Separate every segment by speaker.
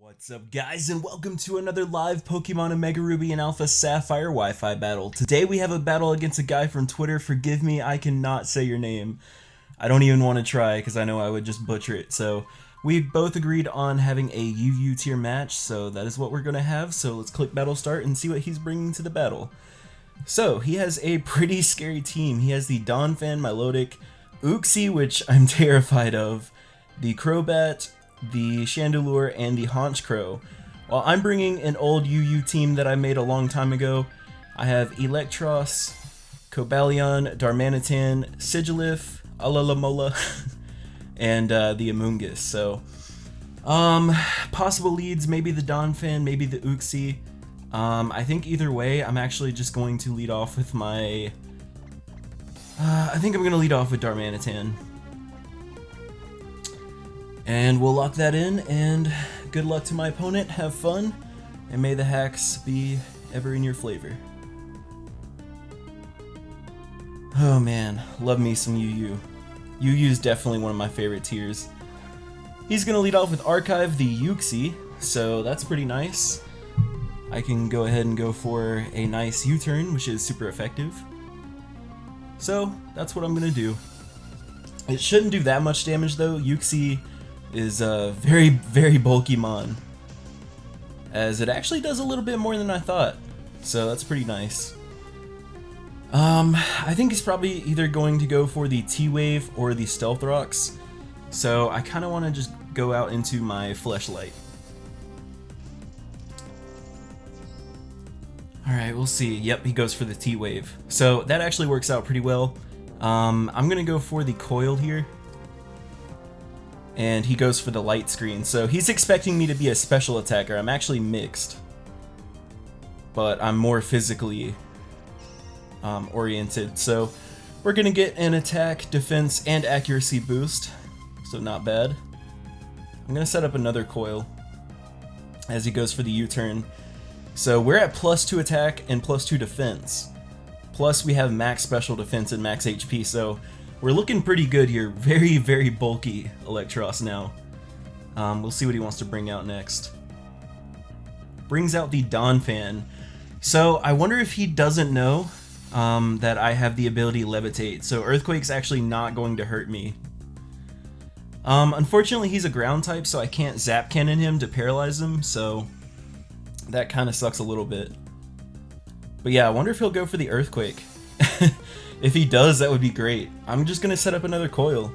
Speaker 1: What's up, guys, and welcome to another live Pokemon Omega Ruby and Alpha Sapphire Wi-Fi battle. Today we have a battle against a guy from Twitter. Forgive me, I cannot say your name. I don't even want to try because I know I would just butcher it. So we both agreed on having a UU tier match, so that is what we're going to have. So let's click battle start and see what he's bringing to the battle. So he has a pretty scary team. He has the Donphan, Milotic, Uxie, which I'm terrified of, the Crobat, the Chandelure, and the Honchkrow. While I'm bringing an old UU team that I made a long time ago. I have Electros, Cobalion, Darmanitan, Sigilyph, Alalamola, and the Amoonguss. So, possible leads, maybe the Donphan, maybe the Uxie. I think either way, I'm actually just going to lead off with my... I think I'm going to lead off with Darmanitan. And we'll lock that in, and good luck to my opponent, have fun, and may the hacks be ever in your flavor. Oh man, love me some UU. UU is definitely one of my favorite tiers. He's gonna lead off with Archive the Uxie, so that's pretty nice. I can go ahead and go for a nice U-turn, which is super effective. So, that's what I'm gonna do. It shouldn't do that much damage though. Uxie is a very bulky mon, as it actually does a little bit more than I thought, so that's pretty nice. I think he's probably either going to go for the T-Wave or the Stealth Rocks, so I kind of want to just go out into my Fleshlight. Alright, we'll see. Yep, he goes for the T-Wave, so that actually works out pretty well. I'm gonna go for the Coil here, and he goes for the Light Screen. So he's expecting me to be a special attacker. I'm actually mixed, but I'm more physically oriented. So we're gonna get an attack, defense, and accuracy boost, so not bad. I'm gonna set up another Coil as he goes for the U-turn. So we're at +2 attack and +2 defense. Plus we have max special defense and max HP, so we're looking pretty good here. Very bulky Electros now. We'll see what he wants to bring out next. Brings out the Donphan. So I wonder if he doesn't know that I have the ability Levitate. So Earthquake's actually not going to hurt me. Unfortunately, he's a ground type, so I can't Zap Cannon him to paralyze him, so that kind of sucks a little bit. But yeah, I wonder if he'll go for the Earthquake. If he does, that would be great. I'm just gonna set up another Coil,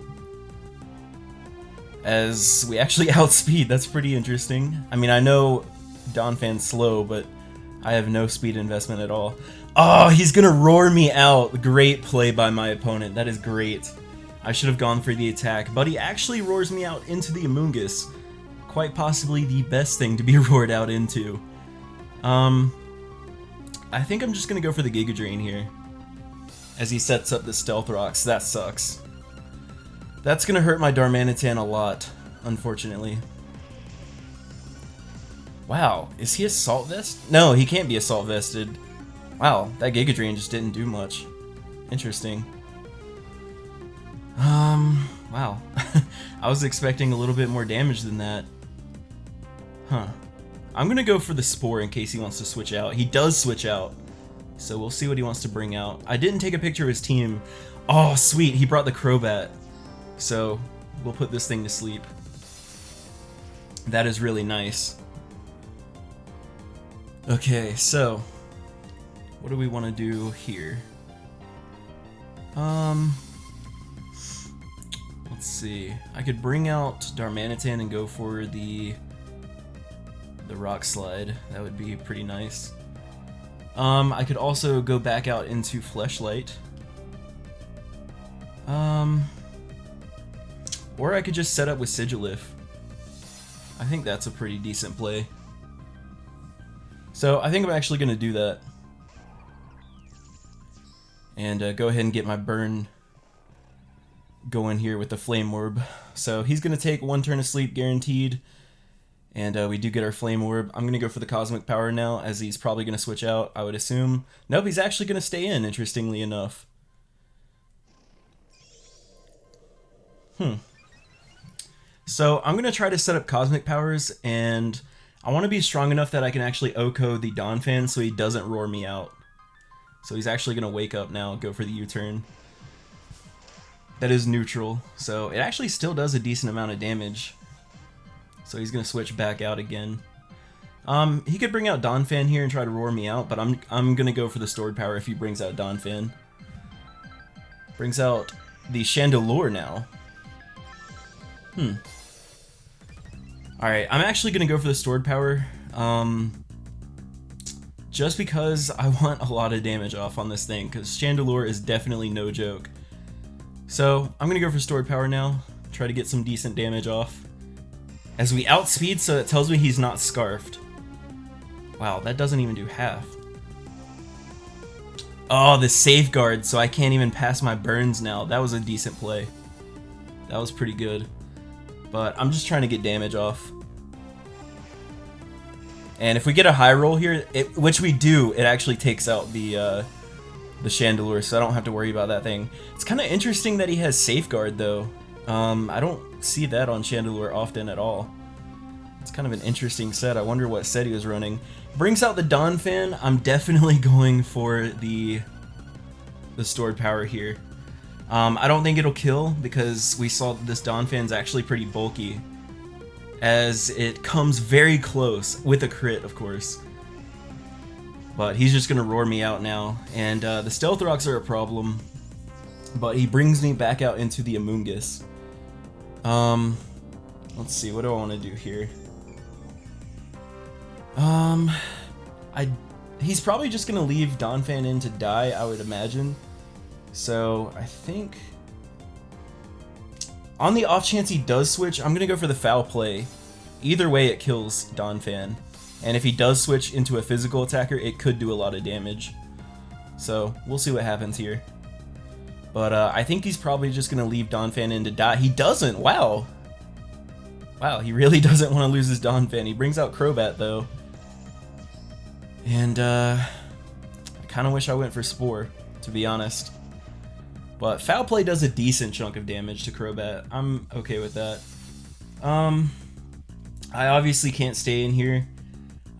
Speaker 1: as we actually outspeed. That's pretty interesting. I mean, I know Donphan's slow, but I have no speed investment at all. Oh, he's gonna roar me out. Great play by my opponent. That is great. I should have gone for the attack, but he actually roars me out into the Amoonguss. Quite possibly the best thing to be roared out into. I think I'm just gonna go for the Giga Drain here, as he sets up the Stealth Rocks. That sucks. That's gonna hurt my Darmanitan a lot, unfortunately. Wow, is he Assault Vest? No, he can't be Assault Vested. Wow, that Giga Drain just didn't do much. Interesting. Wow. I was expecting a little bit more damage than that. Huh. I'm gonna go for the Spore in case he wants to switch out. He does switch out, so we'll see what he wants to bring out. I didn't take a picture of his team. Oh, sweet, he brought the Crobat. So we'll put this thing to sleep. That is really nice. Okay, so what do we want to do here? Let's see. I could bring out Darmanitan and go for the Rock Slide. That would be pretty nice. I could also go back out into Fleshlight. Or I could just set up with Sigilyph. I think that's a pretty decent play. So I think I'm actually going to do that. And go ahead and get my burn going here with the Flame Orb. So he's going to take 1 turn of sleep guaranteed. And we do get our Flame Orb. I'm going to go for the Cosmic Power now, as he's probably going to switch out, I would assume. Nope, he's actually going to stay in, interestingly enough. So I'm going to try to set up Cosmic Powers, and I want to be strong enough that I can actually OHKO the Donphan so he doesn't roar me out. So he's actually going to wake up now, go for the U-turn. That is neutral, so it actually still does a decent amount of damage. So he's going to switch back out again. He could bring out Donphan here and try to roar me out, but I'm going to go for the stored power if he brings out Donphan. Brings out the Chandelure now. Alright, I'm actually going to go for the stored power. Just because I want a lot of damage off on this thing, because Chandelure is definitely no joke. So, I'm going to go for stored power now, try to get some decent damage off. As we outspeed, so it tells me he's not scarfed. Wow, that doesn't even do half. Oh, the safeguard, so I can't even pass my burns now. That was a decent play. That was pretty good. But I'm just trying to get damage off. And if we get a high roll here, which we do, it actually takes out the Chandelure, so I don't have to worry about that thing. It's kind of interesting that he has Safeguard, though. I don't see that on Chandelure often at all. It's kind of an interesting set. I wonder what set he was running. Brings out the Donphan. I'm definitely going for the stored power here. I don't think it'll kill because we saw that this Donphan's actually pretty bulky, as it comes very close with a crit, of course. But he's just gonna roar me out now, and the Stealth Rocks are a problem. But he brings me back out into the Amoonguss. Let's see, what do I want to do here? He's probably just gonna leave Donphan in to die, I would imagine. So I think on the off chance he does switch, I'm gonna go for the foul play. Either way, it kills Donphan. And if he does switch into a physical attacker, it could do a lot of damage. So we'll see what happens here. But I think he's probably just gonna leave Donphan in to die. He doesn't. Wow. Wow, he really doesn't want to lose his Donphan. He brings out Crobat though. And I kind of wish I went for Spore, to be honest. But Foul Play does a decent chunk of damage to Crobat. I'm okay with that. I obviously can't stay in here.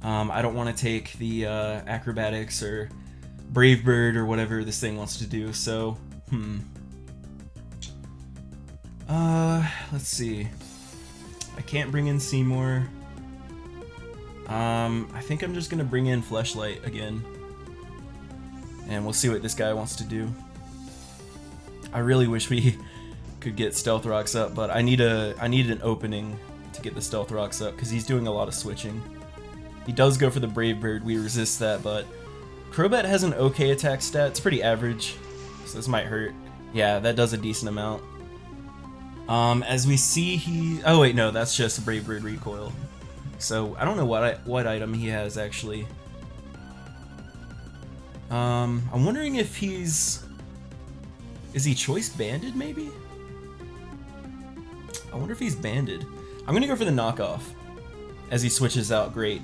Speaker 1: I don't want to take the Acrobatics or Brave Bird or whatever this thing wants to do, so, let's see. I can't bring in Seymour. I think I'm just gonna bring in Fleshlight again. And we'll see what this guy wants to do. I really wish we could get Stealth Rocks up, but I need an opening to get the Stealth Rocks up, because he's doing a lot of switching. He does go for the Brave Bird, we resist that, but Crobat has an okay attack stat. It's pretty average, so this might hurt. Yeah, that does a decent amount. As we see, oh wait, no, that's just a Brave Bird recoil. So I don't know what item he has actually. I'm wondering if is he choice banded maybe? I wonder if he's banded. I'm gonna go for the knockoff as he switches out. Great.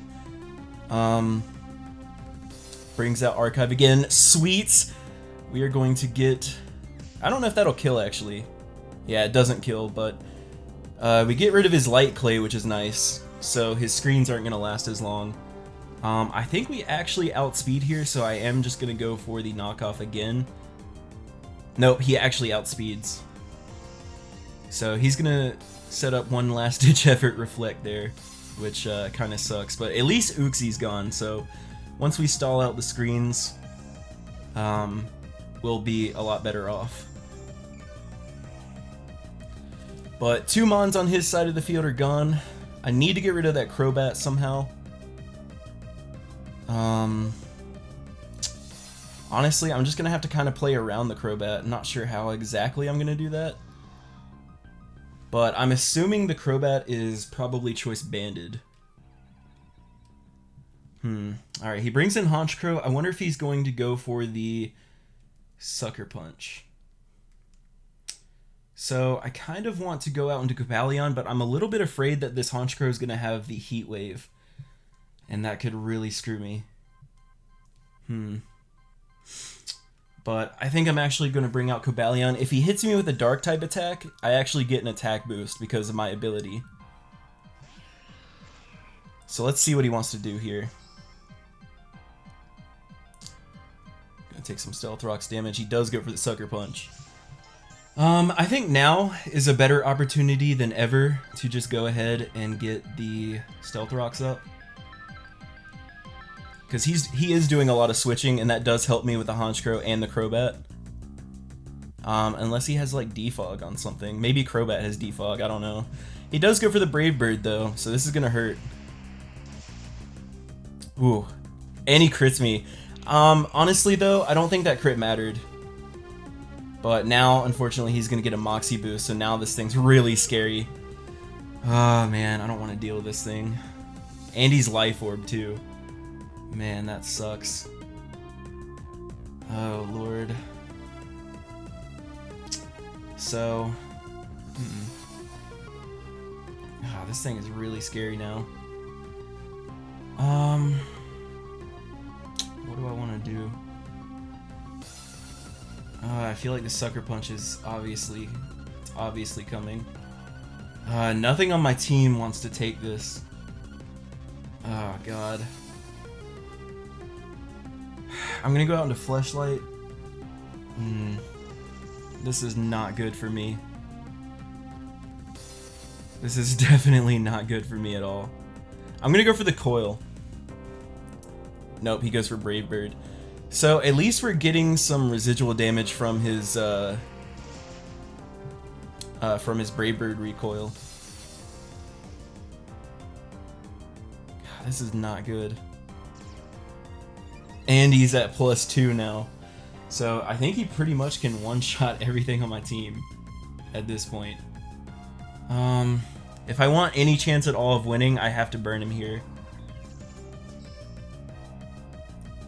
Speaker 1: Brings out Archive again. Sweet. We are going to get, I don't know if that'll kill actually. Yeah, it doesn't kill, but we get rid of his Light Clay, which is nice, so his screens aren't gonna last as long. I think we actually outspeed here, so I am just gonna go for the knockoff again. Nope, he actually outspeeds. So he's gonna set up one last ditch effort Reflect there, which kind of sucks, but at least Uxie's gone, so once we stall out the screens, we'll be a lot better off. But 2 Mons on his side of the field are gone. I need to get rid of that Crobat somehow. Honestly, I'm just gonna have to kind of play around the Crobat. I'm not sure how exactly I'm gonna do that. But I'm assuming the Crobat is probably choice banded. Alright, he brings in Honchkrow. I wonder if he's going to go for the Sucker Punch. So I kind of want to go out into Cobalion, but I'm a little bit afraid that this Honchkrow is going to have the Heat Wave. And that could really screw me. But I think I'm actually going to bring out Cobalion. If he hits me with a Dark type attack, I actually get an attack boost because of my ability. So let's see what he wants to do here. Gonna take some Stealth Rocks damage. He does go for the Sucker Punch. I think now is a better opportunity than ever to just go ahead and get the Stealth Rocks up. Because he is doing a lot of switching, and that does help me with the Honchkrow and the Crobat. Unless he has like Defog on something. Maybe Crobat has Defog, I don't know. He does go for the Brave Bird though, so this is gonna hurt. Ooh. And he crits me. Honestly though, I don't think that crit mattered. But now, unfortunately, he's gonna get a Moxie boost, so now this thing's really scary. Oh man, I don't want to deal with this thing. And he's Life Orb too. Man, that sucks. Oh lord. So, this thing is really scary now. What do I want to do? I feel like the Sucker Punch is obviously coming. Nothing on my team wants to take this. Oh god. I'm gonna go out into Fleshlight. This is not good for me. This is definitely not good for me at all. I'm gonna go for the Coil. Nope, he goes for Brave Bird. So at least we're getting some residual damage from his Brave Bird recoil. God, this is not good. And he's at +2 now. So I think he pretty much can one-shot everything on my team at this point. If I want any chance at all of winning, I have to burn him here.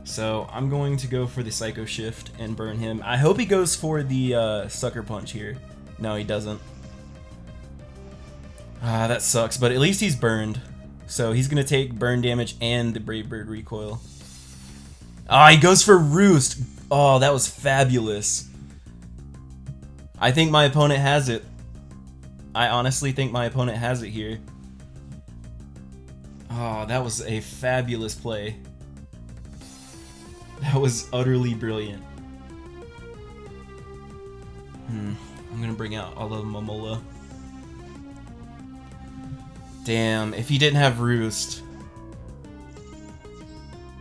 Speaker 1: So I'm going to go for the Psycho Shift and burn him. I hope he goes for the Sucker Punch here. No, he doesn't. That sucks, but at least he's burned. So he's going to take burn damage and the Brave Bird recoil. He goes for Roost. Oh, that was fabulous. I think my opponent has it. I honestly think my opponent has it here. Oh, that was a fabulous play. That was utterly brilliant. I'm gonna bring out Alomomola. Damn, if he didn't have Roost.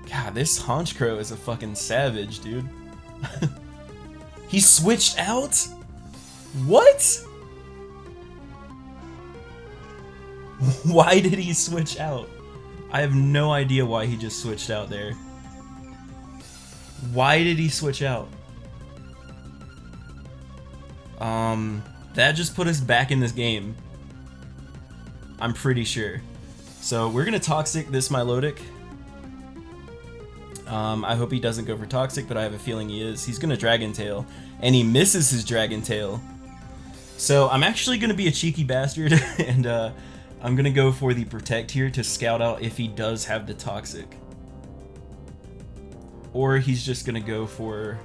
Speaker 1: God, this Honchkrow is a fucking savage, dude. He switched out? What? Why did he switch out? I have no idea why he just switched out there. Why did he switch out? That just put us back in this game. I'm pretty sure. So we're gonna Toxic this Milotic. I hope he doesn't go for Toxic, but I have a feeling he is. He's gonna Dragon Tail, and he misses his Dragon Tail. So I'm actually gonna be a cheeky bastard, and I'm gonna go for the Protect here to scout out if he does have the Toxic. Or he's just gonna go for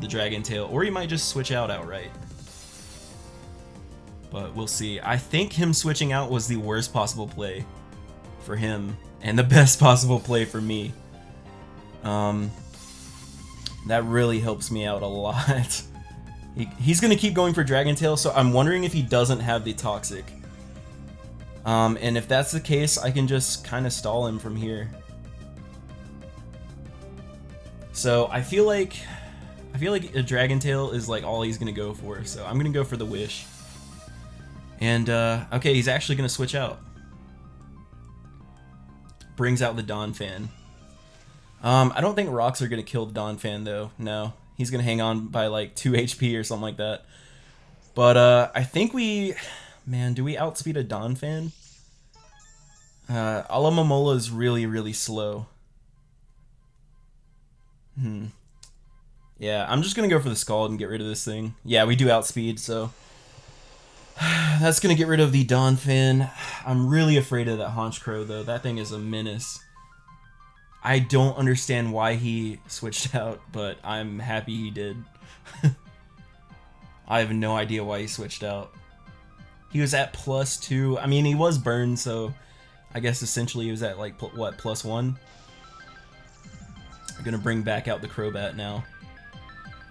Speaker 1: the Dragon Tail, or he might just switch out outright. But we'll see. I think him switching out was the worst possible play for him, and the best possible play for me. That really helps me out a lot. He's gonna keep going for Dragon Tail, so I'm wondering if he doesn't have the Toxic. And if that's the case, I can just kind of stall him from here. So I feel like a Dragon Tail is like all he's gonna go for, so I'm gonna go for the Wish. And okay, he's actually gonna switch out. Brings out the Donphan. I don't think rocks are gonna kill the Donphan though. No, he's gonna hang on by like 2 HP or something like that. But I think man, do we outspeed a Donphan? Alomomola is really, really slow. Yeah, I'm just gonna go for the Scald and get rid of this thing. Yeah, we do outspeed, so that's gonna get rid of the Donphan. I'm really afraid of that Honchkrow though. That thing is a menace. I don't understand why he switched out, but I'm happy he did. I have no idea why he switched out. He was at +2. I mean, he was burned, so I guess essentially it was at like, what, +1? I'm gonna bring back out the Crobat now.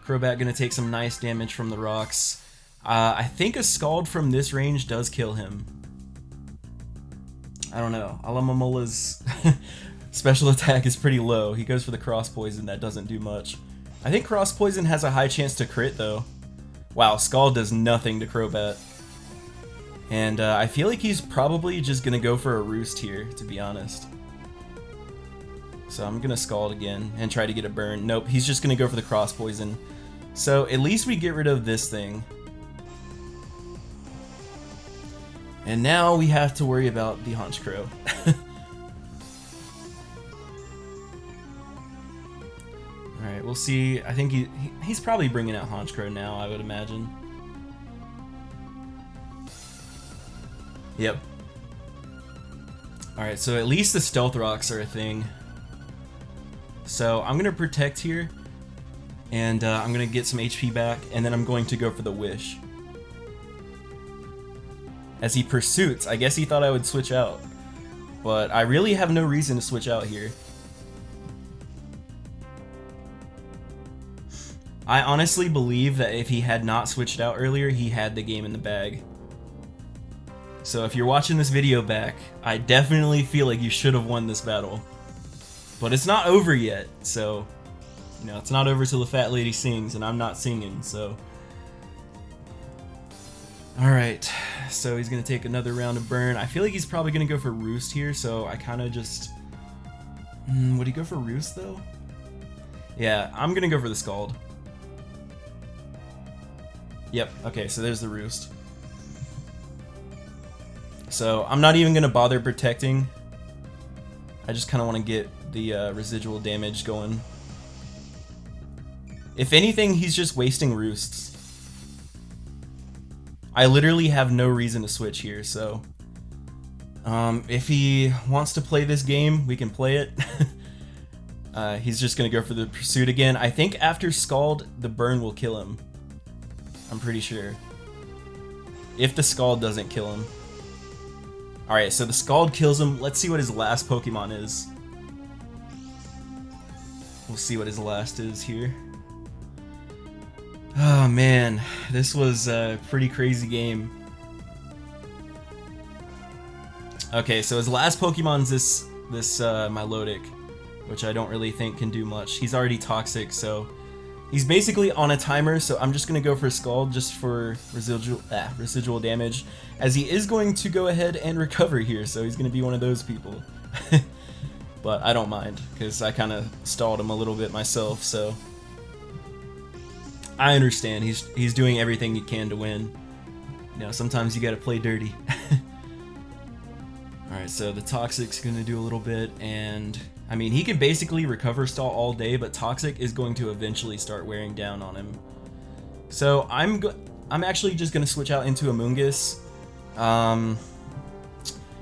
Speaker 1: Crobat gonna take some nice damage from the rocks. I think a Scald from this range does kill him. I don't know. Alamamola's special attack is pretty low. He goes for the Cross Poison, that doesn't do much. I think Cross Poison has a high chance to crit though. Wow, Scald does nothing to Crobat. And I feel like he's probably just gonna go for a Roost here, to be honest. So I'm gonna Scald again and try to get a burn. Nope, he's just gonna go for the Cross Poison. So at least we get rid of this thing. And now we have to worry about the Honchkrow. Alright, we'll see. I think he's probably bringing out Honchkrow now, I would imagine. Yep. Alright, so at least the Stealth Rocks are a thing. So I'm going to Protect here, and I'm going to get some HP back, and then I'm going to go for the Wish. As he Pursuits, I guess he thought I would switch out. But I really have no reason to switch out here. I honestly believe that if he had not switched out earlier, he had the game in the bag. So if you're watching this video back, I definitely feel like you should have won this battle. But it's not over yet, so, you know, it's not over till the fat lady sings, and I'm not singing, so. Alright, so he's gonna take another round of burn. I feel like he's probably gonna go for Roost here, so I kinda just... would he go for Roost, though? Yeah, I'm gonna go for the Scald. Yep, okay, so there's the Roost. So, I'm not even gonna bother protecting. I just kinda wanna get the residual damage going. If anything, he's just wasting Roosts. I literally have no reason to switch here, so... if he wants to play this game, we can play it. He's just gonna go for the Pursuit again. I think after Scald, the Burn will kill him. I'm pretty sure. If the Scald doesn't kill him. Alright, so the Scald kills him. Let's see what his last Pokemon is. We'll see what his last is here. Oh man, this was a pretty crazy game. Okay, so his last Pokemon's this Milotic, which I don't really think can do much. He's already toxic, so he's basically on a timer, so I'm just gonna go for Scald just for residual damage, as he is going to go ahead and recover here, so he's gonna be one of those people. But I don't mind, because I kind of stalled him a little bit myself, so I understand. He's doing everything he can to win. You know, sometimes you gotta play dirty. Alright, so the Toxic's gonna do a little bit, and I mean, he can basically recover stall all day, but Toxic is going to eventually start wearing down on him. So I'm actually just gonna switch out into Amoonguss.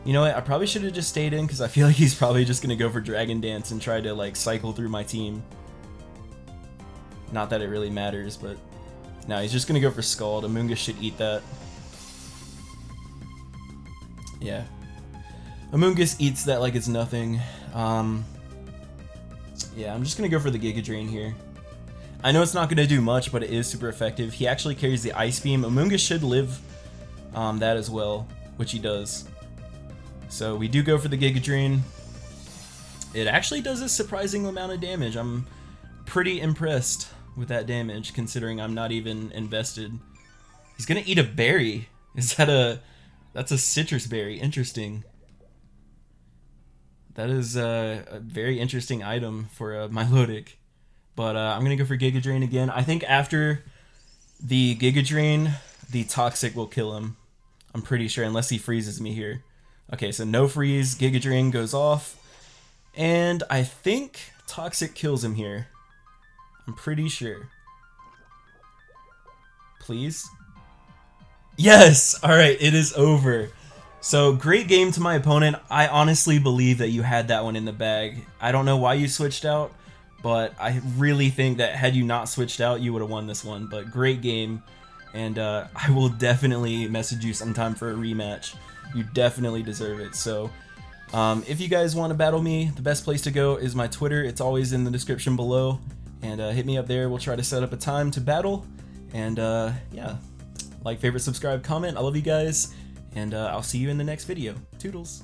Speaker 1: You know what, I probably should have just stayed in, because I feel like he's probably just gonna go for Dragon Dance and try to like cycle through my team. Not that it really matters, but no, he's just gonna go for Scald. Amoonguss should eat that. Yeah. Amoonguss eats that like it's nothing. Yeah, I'm just gonna go for the Giga Drain here. I know it's not gonna do much, but it is super effective. He actually carries the Ice Beam. Amoonguss should live that as well, which he does. So we do go for the Giga Drain. It actually does a surprising amount of damage. I'm pretty impressed with that damage, considering I'm not even invested. He's gonna eat a berry. Is that that's a citrus berry? Interesting. That is a very interesting item for a Milotic. But I'm gonna go for Giga Drain again. I think after the Giga Drain, the Toxic will kill him. I'm pretty sure, unless he freezes me here. Okay, so no freeze, Giga Drain goes off, and I think Toxic kills him here. I'm pretty sure. Please? Yes! Alright, it is over. So, great game to my opponent. I honestly believe that you had that one in the bag. I don't know why you switched out, but I really think that had you not switched out, you would have won this one. But great game, and I will definitely message you sometime for a rematch. You definitely deserve it. So, If you guys want to battle me, the best place to go is my Twitter. It's always in the description below, and hit me up there. We'll try to set up a time to battle, and yeah, like, favorite, subscribe, comment. I love you guys, and I'll see you in the next video. Toodles.